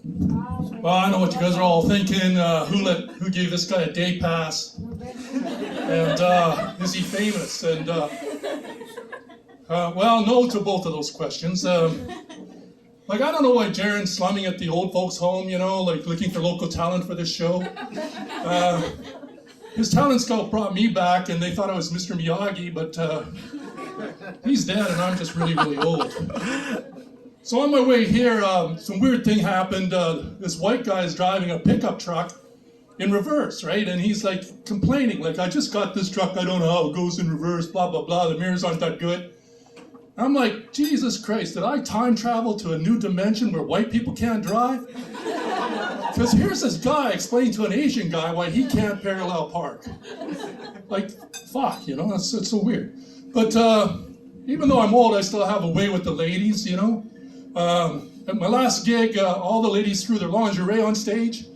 Well, I know what you guys are all thinking. Who gave this guy a day pass? And is he famous? And well, no to both of those questions. Like, I don't know why Jaren's slumming at the old folks' home, you know, like looking for local talent for this show. His talent scout brought me back, and they thought I was Mr. Miyagi, but he's dead, and I'm just really, really old. So on my way here, some weird thing happened. This white guy is driving a pickup truck in reverse, right? And he's like complaining, like, I just got this truck, I don't know how it goes in reverse, blah, blah, blah, the mirrors aren't that good. I'm like, Jesus Christ, did I time travel to a new dimension where white people can't drive? Because here's this guy explaining to an Asian guy why he can't parallel park. Like, fuck, you know, it's so weird. But even though I'm old, I still have a way with the ladies, you know. At my last gig, all the ladies threw their lingerie on stage.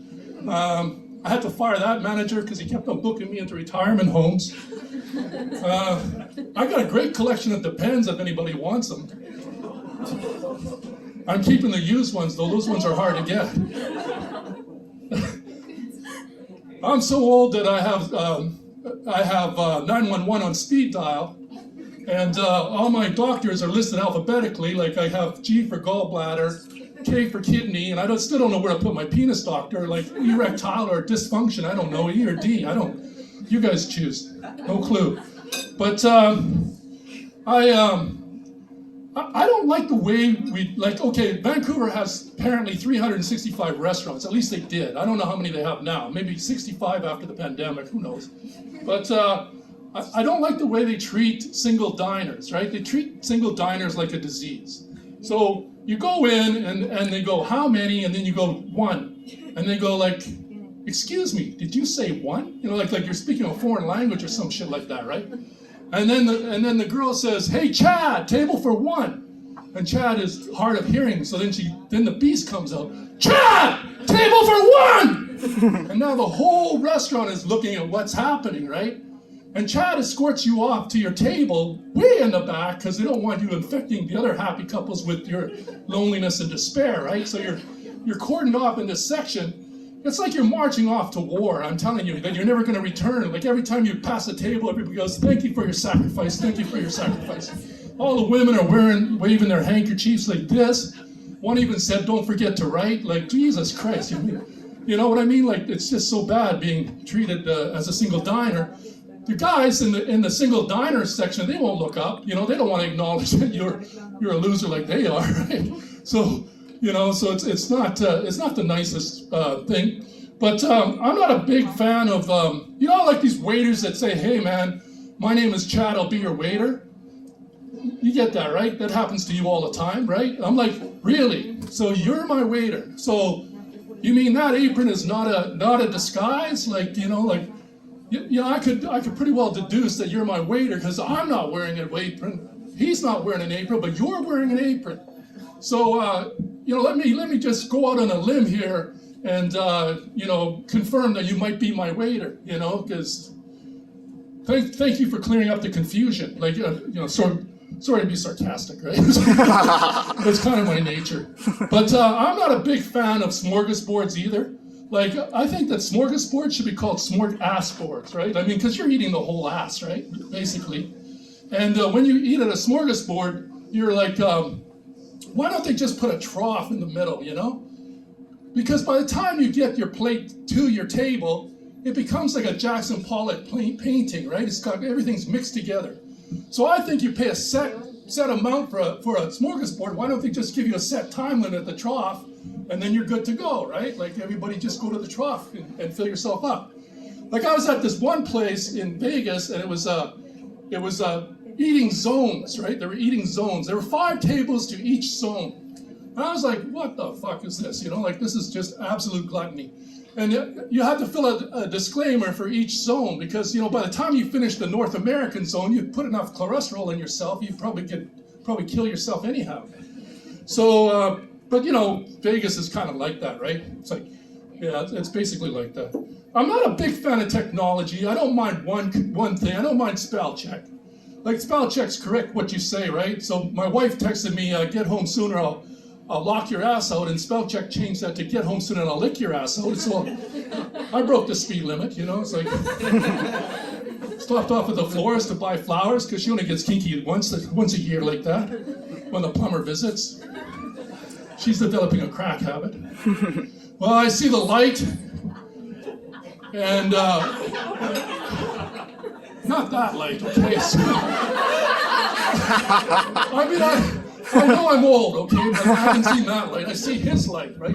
I had to fire that manager because he kept on booking me into retirement homes. I got a great collection of Depends if anybody wants them. I'm keeping the used ones, though. Those ones are hard to get. I'm so old that I have 911 on speed dial, and all my doctors are listed alphabetically. Like, I have G for gallbladder, K for kidney, and I still don't know where to put my penis doctor. Like, erectile or dysfunction, I don't know, E or D. You guys choose. No clue. But I don't like the way okay, Vancouver has apparently 365 restaurants. At least they did. I don't know how many they have now. Maybe 65 after the pandemic, who knows. But I don't like the way they treat single diners, right? They treat single diners like a disease. So you go in and they go, how many? And then you go, one. And they go like, excuse me, did you say one? You know, like you're speaking a foreign language or some shit like that, right? And then the girl says, hey, Chad, table for one. And Chad is hard of hearing, so then the beast comes out, Chad, table for one! And now the whole restaurant is looking at what's happening, right? And Chad escorts you off to your table way in the back because they don't want you infecting the other happy couples with your loneliness and despair, right? So you're cordoned off in this section. It's like you're marching off to war. I'm telling you that you're never going to return. Like, every time you pass the table, everybody goes, thank you for your sacrifice, thank you for your sacrifice. All the women are waving their handkerchiefs like this. One even said, don't forget to write. Like, Jesus Christ. You know what I mean? Like, it's just so bad being treated as a single diner. The guys in the single diner section, they won't look up. You know, they don't want to acknowledge that you're a loser like they are, right? So, you know, so it's not the nicest thing. But I'm not a big fan of, you know, like these waiters that say, hey man, my name is Chad, I'll be your waiter. You get that, right? That happens to you all the time, right? I'm like, really? So you're my waiter? So you mean that apron is not a disguise? Like, you know, like, you know, I could pretty well deduce that you're my waiter because I'm not wearing an apron. He's not wearing an apron, but you're wearing an apron. So, you know, let me just go out on a limb here and, you know, confirm that you might be my waiter, you know, because thank you for clearing up the confusion. Like, you know, sorry to be sarcastic, right? That's kind of my nature. But I'm not a big fan of smorgasbords either. Like, I think that smorgasbords should be called smorgasbords, right? I mean, because you're eating the whole ass, right? Basically. And when you eat at a smorgasbord, you're like, why don't they just put a trough in the middle, you know? Because by the time you get your plate to your table, it becomes like a Jackson Pollock painting, right? It's got everything's mixed together. So I think you pay a set amount for a smorgasbord. Why don't they just give you a set time limit at the trough, and then you're good to go, right? Like, everybody just go to the trough and fill yourself up. Like, I was at this one place in Vegas, and it was eating zones, right? There were eating zones. There were 5 tables to each zone. And I was like, what the fuck is this? You know, like, this is just absolute gluttony. And you had to fill a disclaimer for each zone because, you know, by the time you finish the North American zone, you'd put enough cholesterol in yourself, you'd probably kill yourself anyhow. So, but, you know, Vegas is kind of like that, right? It's like, yeah, it's basically like that. I'm not a big fan of technology. I don't mind one thing. I don't mind spell check. Like, spell check's correct what you say, right? So my wife texted me, get home sooner, I'll lock your ass out, and spell check changed that to get home soon and I'll lick your ass out. So I broke the speed limit, you know. It's like stopped off at the florist to buy flowers because she only gets kinky once a year like that when the plumber visits. She's developing a crack habit. Well, I see the light, and not that light, okay? So, I mean, I know I'm old, okay, but I haven't seen that light. I see his light, right?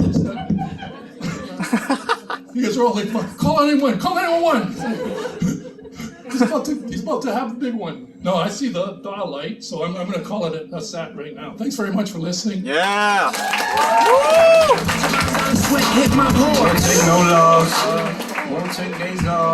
You guys are all like, call 911, call 911. He's about to have a big one. No, I see the light, so I'm going to call it a sat right now. Thanks very much for listening. Yeah. Sweat hit my pores. Won't take no loss. Won't take days off.